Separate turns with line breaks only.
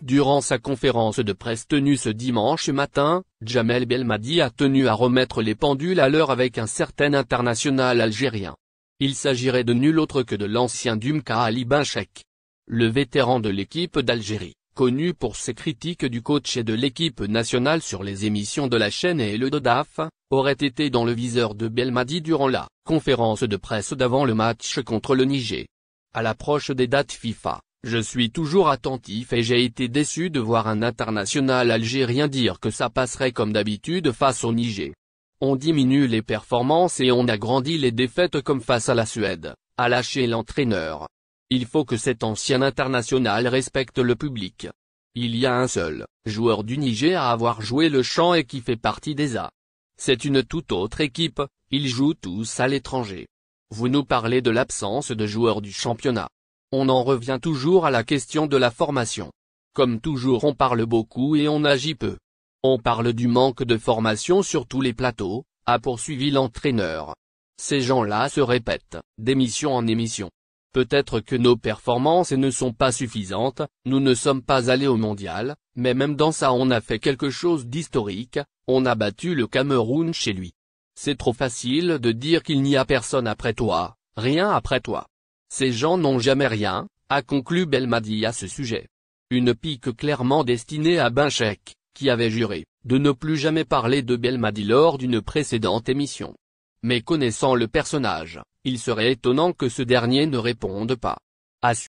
Durant sa conférence de presse tenue ce dimanche matin, Djamel Belmadi a tenu à remettre les pendules à l'heure avec un certain international algérien. Il s'agirait de nul autre que de l'ancien Dumka Ali Benchek. Le vétéran de l'équipe d'Algérie, connu pour ses critiques du coach et de l'équipe nationale sur les émissions de la chaîne et le DODAF, aurait été dans le viseur de Belmadi durant la conférence de presse d'avant le match contre le Niger. À l'approche des dates FIFA, je suis toujours attentif et j'ai été déçu de voir un international algérien dire que ça passerait comme d'habitude face au Niger. On diminue les performances et on agrandit les défaites comme face à la Suède, a lâché l'entraîneur. Il faut que cet ancien international respecte le public. Il y a un seul joueur du Niger à avoir joué le chant et qui fait partie des A. C'est une toute autre équipe, ils jouent tous à l'étranger. Vous nous parlez de l'absence de joueurs du championnat. On en revient toujours à la question de la formation. Comme toujours on parle beaucoup et on agit peu. On parle du manque de formation sur tous les plateaux, a poursuivi l'entraîneur. Ces gens-là se répètent, d'émission en émission. Peut-être que nos performances ne sont pas suffisantes, nous ne sommes pas allés au mondial, mais même dans ça on a fait quelque chose d'historique, on a battu le Cameroun chez lui. C'est trop facile de dire qu'il n'y a personne après toi, rien après toi. Ces gens n'ont jamais rien, a conclu Belmadi à ce sujet. Une pique clairement destinée à Benchek, qui avait juré de ne plus jamais parler de Belmadi lors d'une précédente émission. Mais connaissant le personnage, il serait étonnant que ce dernier ne réponde pas.